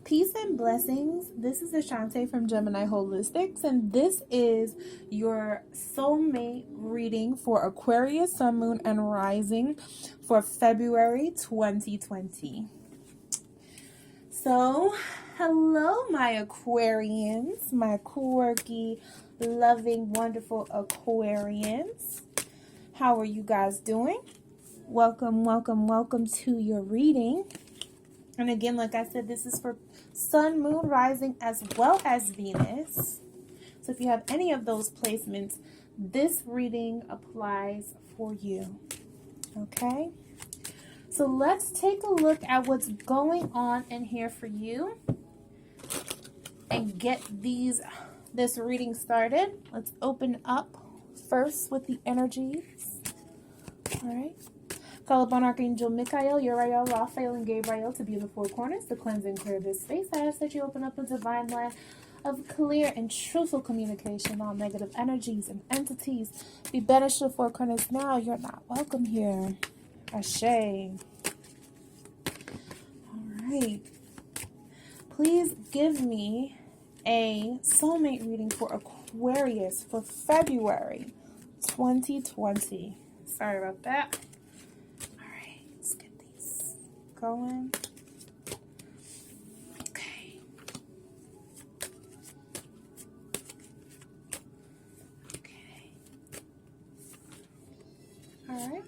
Peace and blessings. This is Ashanté from Gemineye Holistics, and this is your soulmate reading for Aquarius, Sun, Moon, and Rising for February 2020. So, hello, my Aquarians, my quirky, loving, wonderful Aquarians. How are you guys doing? Welcome, welcome, welcome to your reading. And again, like I said, this is for Sun, Moon, Rising, as well as Venus. So if you have any of those placements, this reading applies for you. Okay? So let's take a look at what's going on in here for you and get this reading started. Let's open up first with the energies. All right. Call upon Archangel Michael, Uriel, Raphael, and Gabriel to be in the four corners to cleanse and clear this space. I ask that you open up a divine line of clear and truthful communication. All negative energies and entities be banished to the four corners now. You're not welcome here. Ashe. All right. Please give me a soulmate reading for Aquarius for February 2020. Sorry about that. Going. Okay. Okay. All right.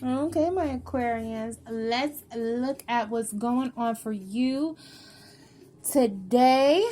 Okay, my Aquarians, let's look at what's going on for you today.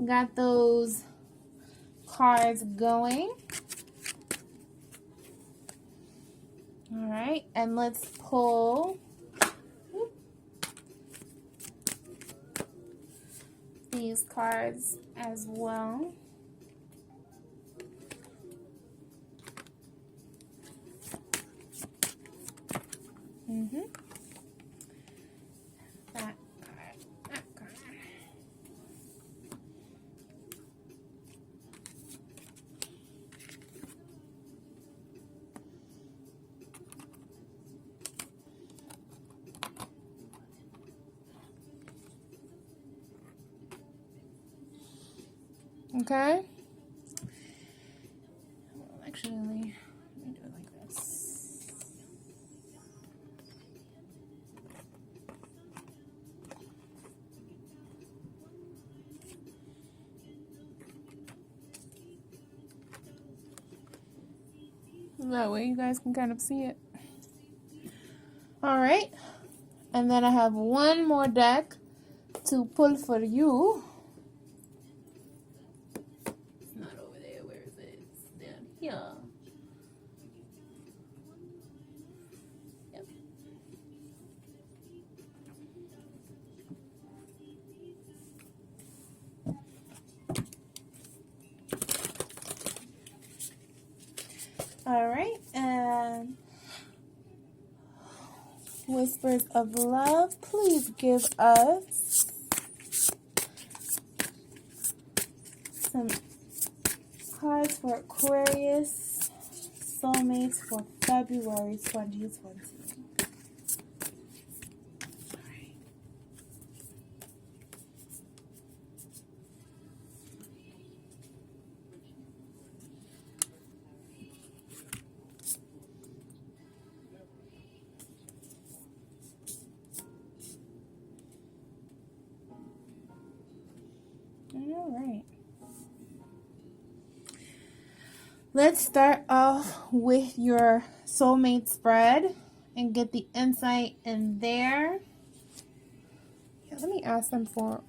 Got those cards going. All right, and let's pull these cards as well. That card. Okay. Actually, let me do it like this. That way you guys can kind of see it. All right. And then I have one more deck to pull for you. It's not over there. Where is it? It's down here. Yep. All right. And Whispers of Love, please give us some cards for Aquarius soulmates for February 2020. All right. Let's start off with your soulmate spread and get the insight in there. Yeah, let me ask them for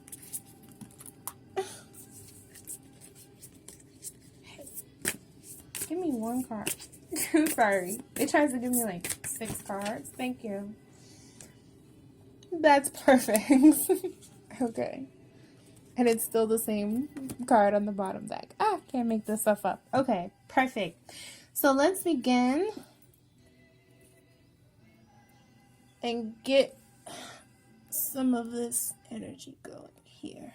Give me one card. Sorry. It tries to give me like 6 cards. Thank you. That's perfect. Okay. And it's still the same card on the bottom deck. Ah, can't make this stuff up. Okay, perfect. So let's begin and get some of this energy going here.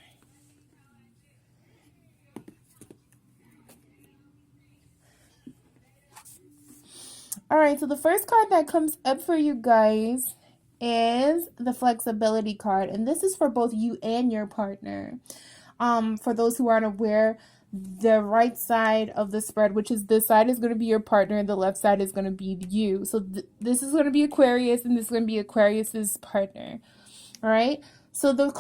All right, so the first card that comes up for you guys is the flexibility card, and this is for both you and your partner. For those who aren't aware, the right side of the spread, which is this side, is going to be your partner, and the left side is going to be you. So this is going to be Aquarius, and this is going to be Aquarius's partner. All right. So the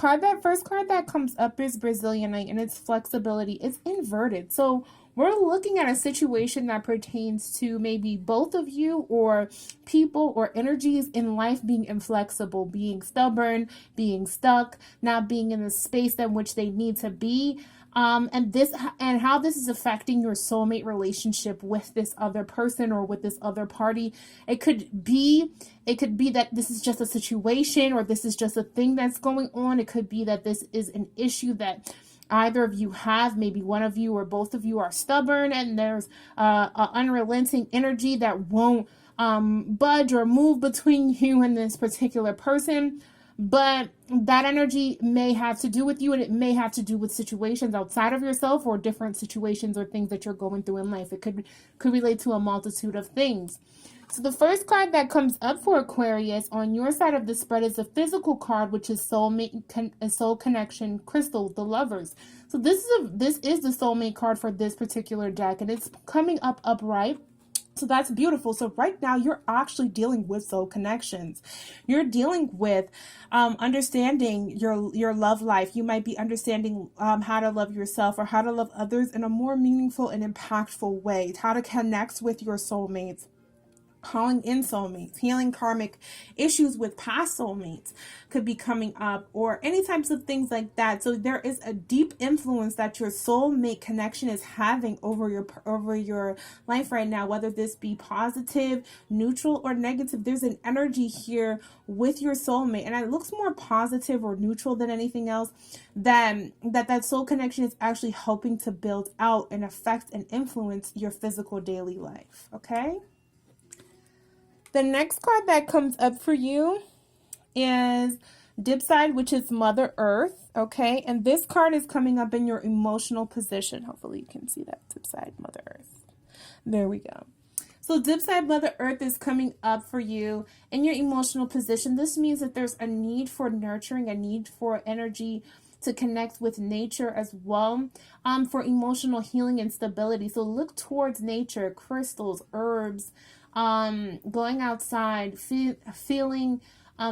first card that comes up is Brazilianite, and it's flexibility. It's inverted. So we're looking at a situation that pertains to maybe both of you, or people or energies in life being inflexible, being stubborn, being stuck, not being in the space in which they need to be. And how this is affecting your soulmate relationship with this other person or with this other party. It could be that this is just a situation, or this is just a thing that's going on. It could be that this is an issue that either of you have. Maybe one of you or both of you are stubborn, and there's an unrelenting energy that won't budge or move between you and this particular person. But that energy may have to do with you, and it may have to do with situations outside of yourself, or different situations or things that you're going through in life. It could relate to a multitude of things. So the first card that comes up for Aquarius on your side of the spread is a physical card, which is soulmate, soul connection, crystal, the lovers. So this is the soulmate card for this particular deck, and it's coming up upright. So that's beautiful. So right now you're actually dealing with soul connections. You're dealing with understanding your love life. You might be understanding how to love yourself, or how to love others in a more meaningful and impactful way. How to connect with your soulmates. Calling in soulmates, healing karmic issues with past soulmates could be coming up, or any types of things like that. So there is a deep influence that your soulmate connection is having over your life right now, whether this be positive, neutral, or negative. There's an energy here with your soulmate, and it looks more positive or neutral than anything else. That soul connection is actually helping to build out and affect and influence your physical daily life. Okay. The next card that comes up for you is Dipside, which is Mother Earth, okay? And this card is coming up in your emotional position. Hopefully you can see that, Dipside, Mother Earth. There we go. So Dipside, Mother Earth is coming up for you in your emotional position. This means that there's a need for nurturing, a need for energy to connect with nature as well, for emotional healing and stability. So look towards nature, crystals, herbs, going outside, feeling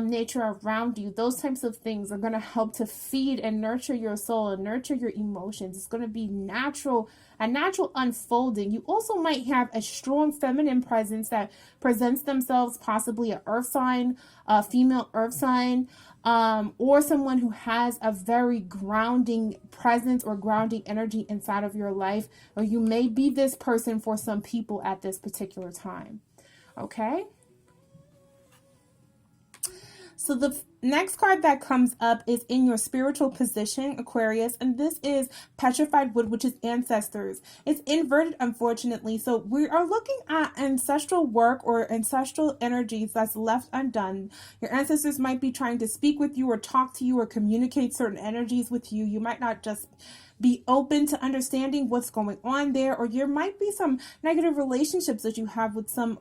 nature around you. Those types of things are going to help to feed and nurture your soul and nurture your emotions. It's going to be a natural unfolding. You also might have a strong feminine presence that presents themselves, possibly an earth sign, a female earth sign, or someone who has a very grounding presence or grounding energy inside of your life, or you may be this person for some people at this particular time. Okay. So the next card that comes up is in your spiritual position, Aquarius, and this is Petrified Wood, which is ancestors. It's inverted, unfortunately. So we are looking at ancestral work or ancestral energies that's left undone. Your ancestors might be trying to speak with you or talk to you or communicate certain energies with you. You might not just be open to understanding what's going on there, or there might be some negative relationships that you have with some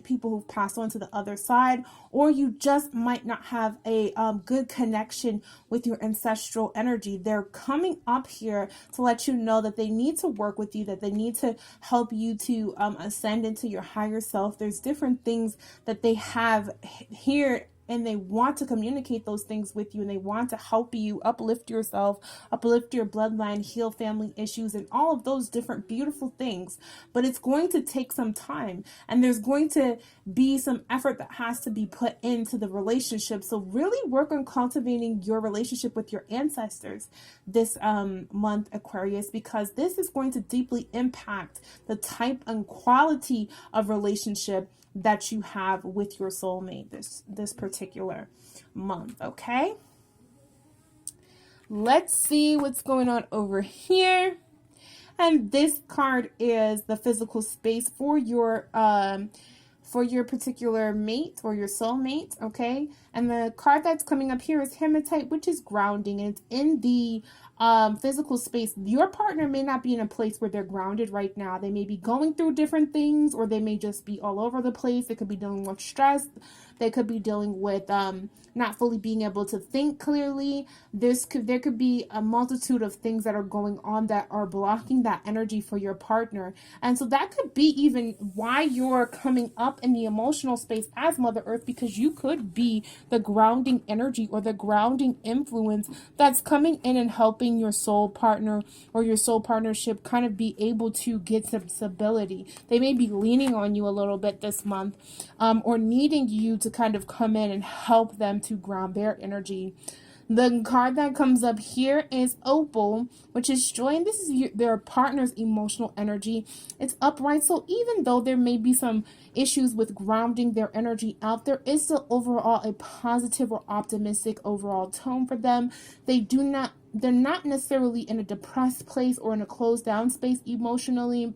people who've passed on to the other side, or you just might not have a good connection with your ancestral energy. They're coming up here to let you know that they need to work with you, that they need to help you to ascend into your higher self. There's different things that they have here and they want to communicate those things with you, and they want to help you uplift yourself, uplift your bloodline, heal family issues, and all of those different beautiful things. But it's going to take some time, and there's going to be some effort that has to be put into the relationship. So really work on cultivating your relationship with your ancestors this month, Aquarius, because this is going to deeply impact the type and quality of relationship that you have with your soulmate this particular month. Okay, let's see what's going on over here. And this card is the physical space for your particular mate or your soulmate. Okay, and the card that's coming up here is hematite, which is grounding, and it's in the physical space. Your partner may not be in a place where they're grounded right now. They may be going through different things, or they may just be all over the place. They could be dealing with stress. They could be dealing with not fully being able to think clearly. There could be a multitude of things that are going on that are blocking that energy for your partner. And so that could be even why you're coming up in the emotional space as Mother Earth, because you could be the grounding energy or the grounding influence that's coming in and helping your soul partner or your soul partnership kind of be able to get some stability. They may be leaning on you a little bit this month, or needing you to kind of come in and help them to ground their energy. The card that comes up here is Opal, which is joy, and this is their partner's emotional energy. It's upright, so even though there may be some issues with grounding their energy out, there is still overall a positive or optimistic overall tone for them. They're not necessarily in a depressed place or in a closed down space emotionally.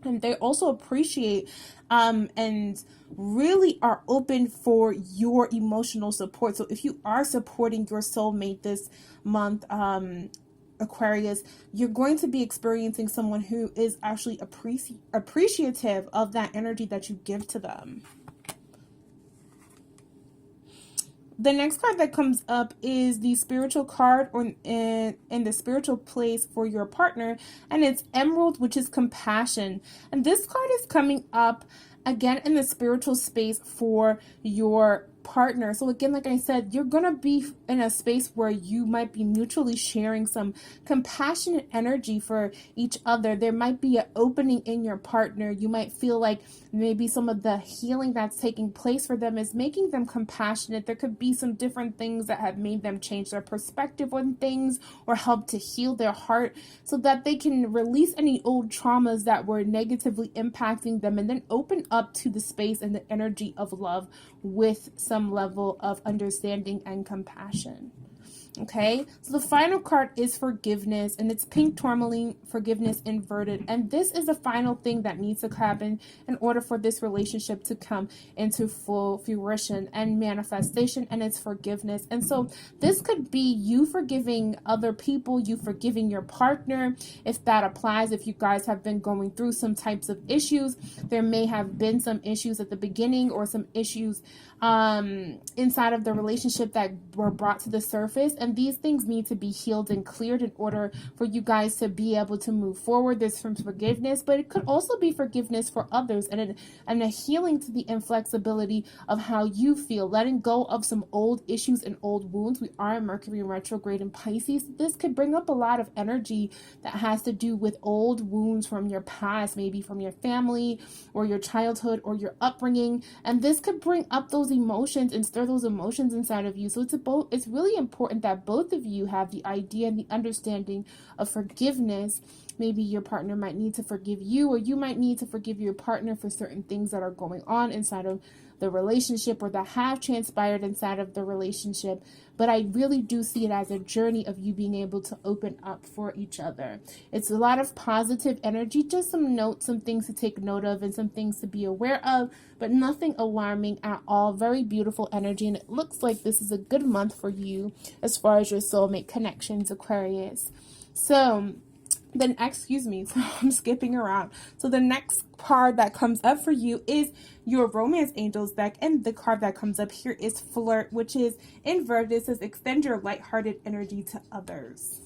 And they also appreciate and really are open for your emotional support. So if you are supporting your soulmate this month, Aquarius, you're going to be experiencing someone who is actually appreciative of that energy that you give to them. The next card that comes up is the spiritual card, or in the spiritual place for your partner, and it's Emerald, which is compassion. And this card is coming up again in the spiritual space for your partner. So again, like I said, you're gonna be in a space where you might be mutually sharing some compassionate energy for each other. There might be an opening in your partner. You might feel like maybe some of the healing that's taking place for them is making them compassionate. There could be some different things that have made them change their perspective on things or help to heal their heart so that they can release any old traumas that were negatively impacting them, and then open up to the space and the energy of love with some level of understanding and compassion. Okay, so the final card is forgiveness, and it's pink tourmaline, forgiveness inverted. And this is the final thing that needs to happen in order for this relationship to come into full fruition and manifestation, and it's forgiveness. And so this could be you forgiving other people, you forgiving your partner, if that applies. If you guys have been going through some types of issues, there may have been some issues at the beginning or some issues inside of the relationship that were brought to the surface, and these things need to be healed and cleared in order for you guys to be able to move forward. There's some forgiveness, but it could also be forgiveness for others, and a healing to the inflexibility of how you feel, letting go of some old issues and old wounds. We are in Mercury retrograde in Pisces. This could bring up a lot of energy that has to do with old wounds from your past, maybe from your family or your childhood or your upbringing, and this could bring up those emotions and stir those emotions inside of you. So it's really important that both of you have the idea and the understanding of forgiveness. Maybe your partner might need to forgive you, or you might need to forgive your partner for certain things that are going on inside of the relationship or that have transpired inside of the relationship. But I really do see it as a journey of you being able to open up for each other. It's a lot of positive energy, just some notes, some things to take note of and some things to be aware of, but nothing alarming at all. Very beautiful energy, and it looks like this is a good month for you as far as your soulmate connections, Aquarius. So then, excuse me, so I'm skipping around. So the next card that comes up for you is your romance angels deck, and the card that comes up here is flirt, which is inverted. It says extend your lighthearted energy to others.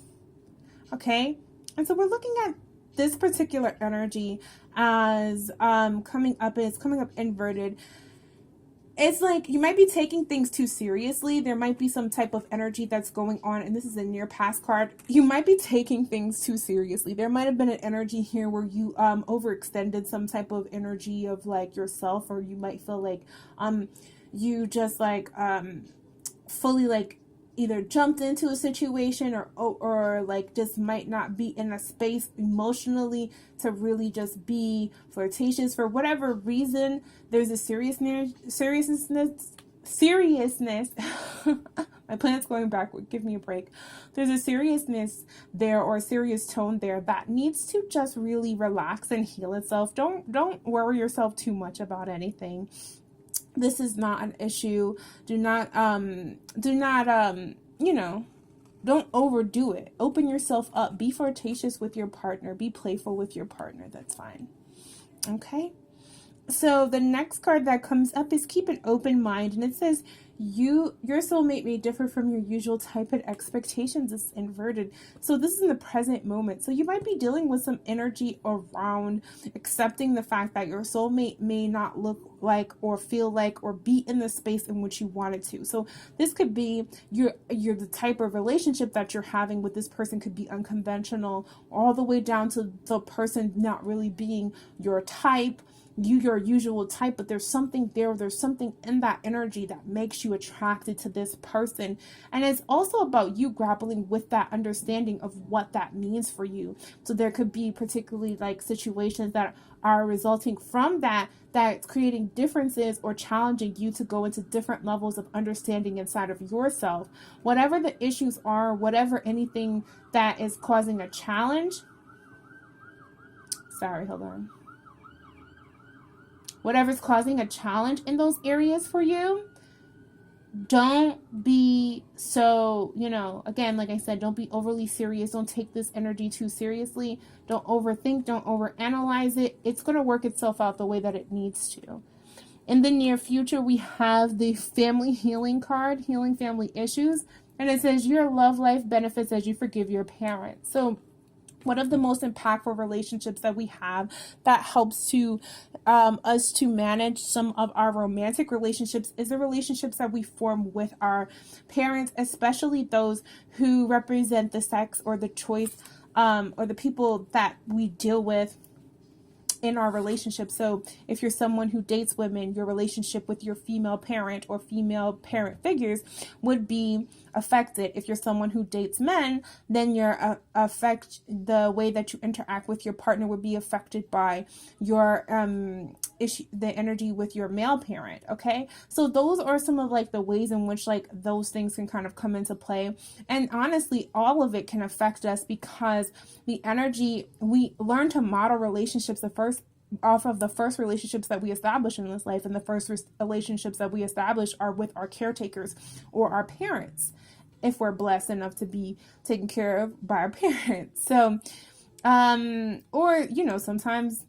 Okay, and so we're looking at this particular energy as coming up inverted. it's like you might be taking things too seriously. There might be some type of energy that's going on, and this is a near past card. You might be taking things too seriously. There might have been an energy here where you overextended some type of energy of like yourself, or you might feel like you just like fully like either jumped into a situation or like just might not be in a space emotionally to really just be flirtatious for whatever reason. There's a seriousness my planet's going backward, give me a break. There's a seriousness there, or a serious tone there that needs to just really relax and heal itself. Don't worry yourself too much about anything. This is not an issue. Do not, you know, don't overdo it. Open yourself up. Be flirtatious with your partner. Be playful with your partner. That's fine. Okay. So the next card that comes up is keep an open mind. And it says, your soulmate may differ from your usual type, and expectations is inverted. So this is in the present moment. So you might be dealing with some energy around accepting the fact that your soulmate may not look like or feel like or be in the space in which you wanted to. So this could be you're the type of relationship that you're having with this person could be unconventional, all the way down to the person not really being your type, your usual type, but there's something there's something in that energy that makes you attracted to this person. And it's also about you grappling with that understanding of what that means for you. So there could be particularly like situations that are resulting from that's creating differences or challenging you to go into different levels of understanding inside of yourself. Whatever the issues are, whatever anything that is causing a challenge. Sorry, hold on. Whatever's causing a challenge in those areas for you, don't be so, again, like I said, don't be overly serious. Don't take this energy too seriously. Don't overthink. Don't overanalyze it. It's going to work itself out the way that it needs to. In the near future, we have the family healing card, healing family issues. And it says your love life benefits as you forgive your parents. So one of the most impactful relationships that we have that helps to us to manage some of our romantic relationships is the relationships that we form with our parents, especially those who represent the sex or the choice or the people that we deal with in our relationship. So if you're someone who dates women, your relationship with your female parent or female parent figures would be affected. If you're someone who dates men, then your the way that you interact with your partner would be affected by your the energy with your male parent. Okay, so those are some of like the ways in which like those things can kind of come into play. And honestly, all of it can affect us because the energy, we learn to model relationships off of the first relationships that we establish in this life, and the first relationships that we establish are with our caretakers or our parents, if we're blessed enough to be taken care of by our parents. So or sometimes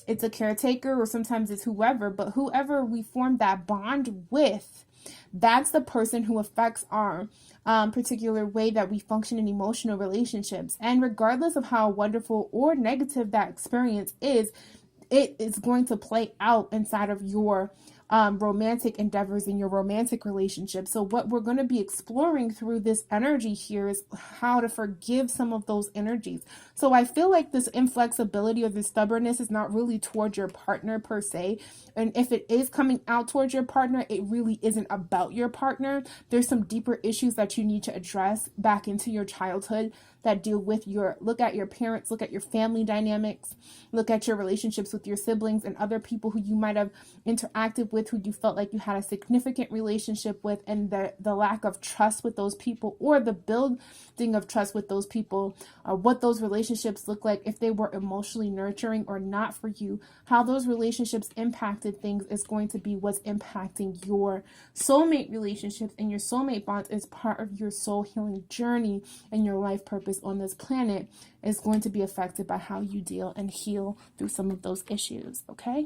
it's a caretaker or sometimes it's whoever, but whoever we form that bond with, that's the person who affects our particular way that we function in emotional relationships. And regardless of how wonderful or negative that experience is, it is going to play out inside of your romantic endeavors in your romantic relationship. So what we're going to be exploring through this energy here is how to forgive some of those energies. So I feel like this inflexibility or this stubbornness is not really towards your partner per se. And if it is coming out towards your partner, it really isn't about your partner. There's some deeper issues that you need to address back into your childhood that deal with look at your parents, look at your family dynamics, look at your relationships with your siblings and other people who you might have interacted with, who you felt like you had a significant relationship with, and the lack of trust with those people, or the building of trust with those people, what those relationships look like, if they were emotionally nurturing or not for you, how those relationships impacted things is going to be what's impacting your soulmate relationships, and your soulmate bonds is part of your soul healing journey and your life purpose on this planet is going to be affected by how you deal and heal through some of those issues. Okay,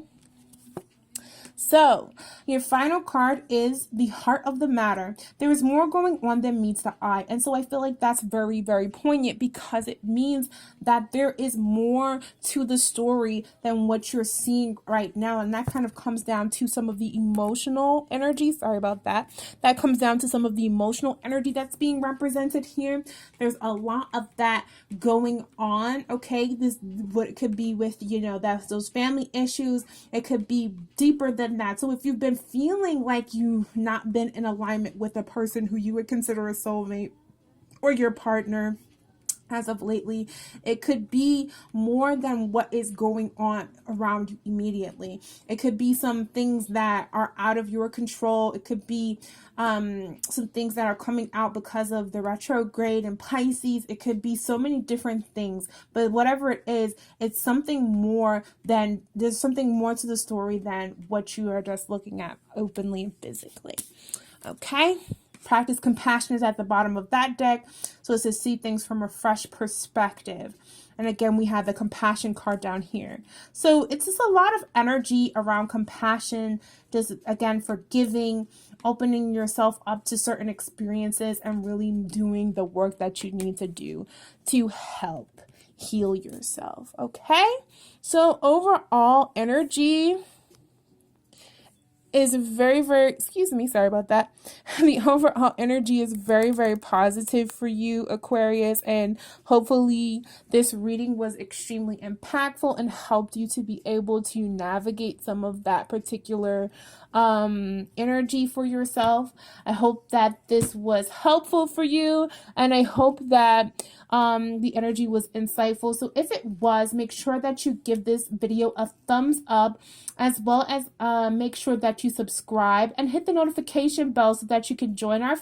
So, your final card is the heart of the matter. There is more going on than meets the eye. And so I feel like that's very, very poignant because it means that there is more to the story than what you're seeing right now. And that kind of comes down to some of the emotional energy. Sorry about that. That comes down to some of the emotional energy that's being represented here. There's a lot of that going on. Okay. This, what it could be with, that's those family issues. It could be deeper than that. So if you've been feeling like you've not been in alignment with a person who you would consider a soulmate or your partner as of lately, it could be more than what is going on around you immediately. It could be some things that are out of your control. It could be some things that are coming out because of the retrograde and Pisces. It could be so many different things, but whatever it is, it's something more than, there's something more to the story than what you are just looking at openly and physically. Okay. Practice compassion is at the bottom of that deck. So it's to see things from a fresh perspective. And again, we have the compassion card down here. So it's just a lot of energy around compassion, just again, forgiving, opening yourself up to certain experiences and really doing the work that you need to do to help heal yourself. Okay. So overall energy is very, very, excuse me, sorry about that. The overall energy is very, very positive for you, Aquarius, and hopefully this reading was extremely impactful and helped you to be able to navigate some of that particular energy for yourself. I hope that this was helpful for you, and I hope that the energy was insightful. So if it was, make sure that you give this video a thumbs up, as well as make sure that you subscribe and hit the notification bell so that you can join our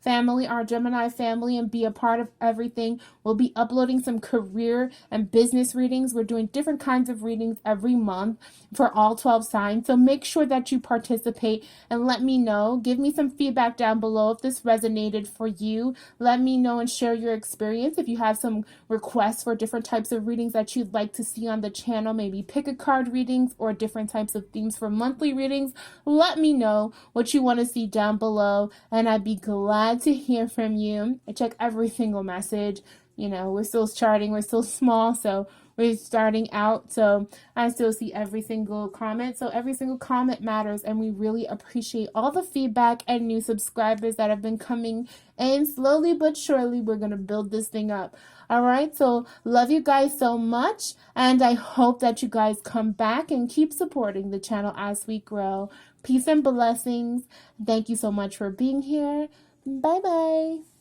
family, our Gemini family, and be a part of everything. We'll be uploading some career and business readings. We're doing different kinds of readings every month for all 12 signs. So make sure that you participate and let me know. Give me some feedback down below if this resonated for you. Let me know and share your experience. If you have some requests for different types of readings that you'd like to see on the channel, maybe pick a card readings or different types of themes for monthly readings, let me know what you want to see down below, and I'd be glad to hear from you. I check every single message. We're still starting, we're still small, so we're starting out, so I still see every single comment. So every single comment matters, and we really appreciate all the feedback and new subscribers that have been coming in. Slowly but surely, we're going to build this thing up. All right, so love you guys so much, and I hope that you guys come back and keep supporting the channel as we grow. Peace and blessings. Thank you so much for being here. Bye-bye.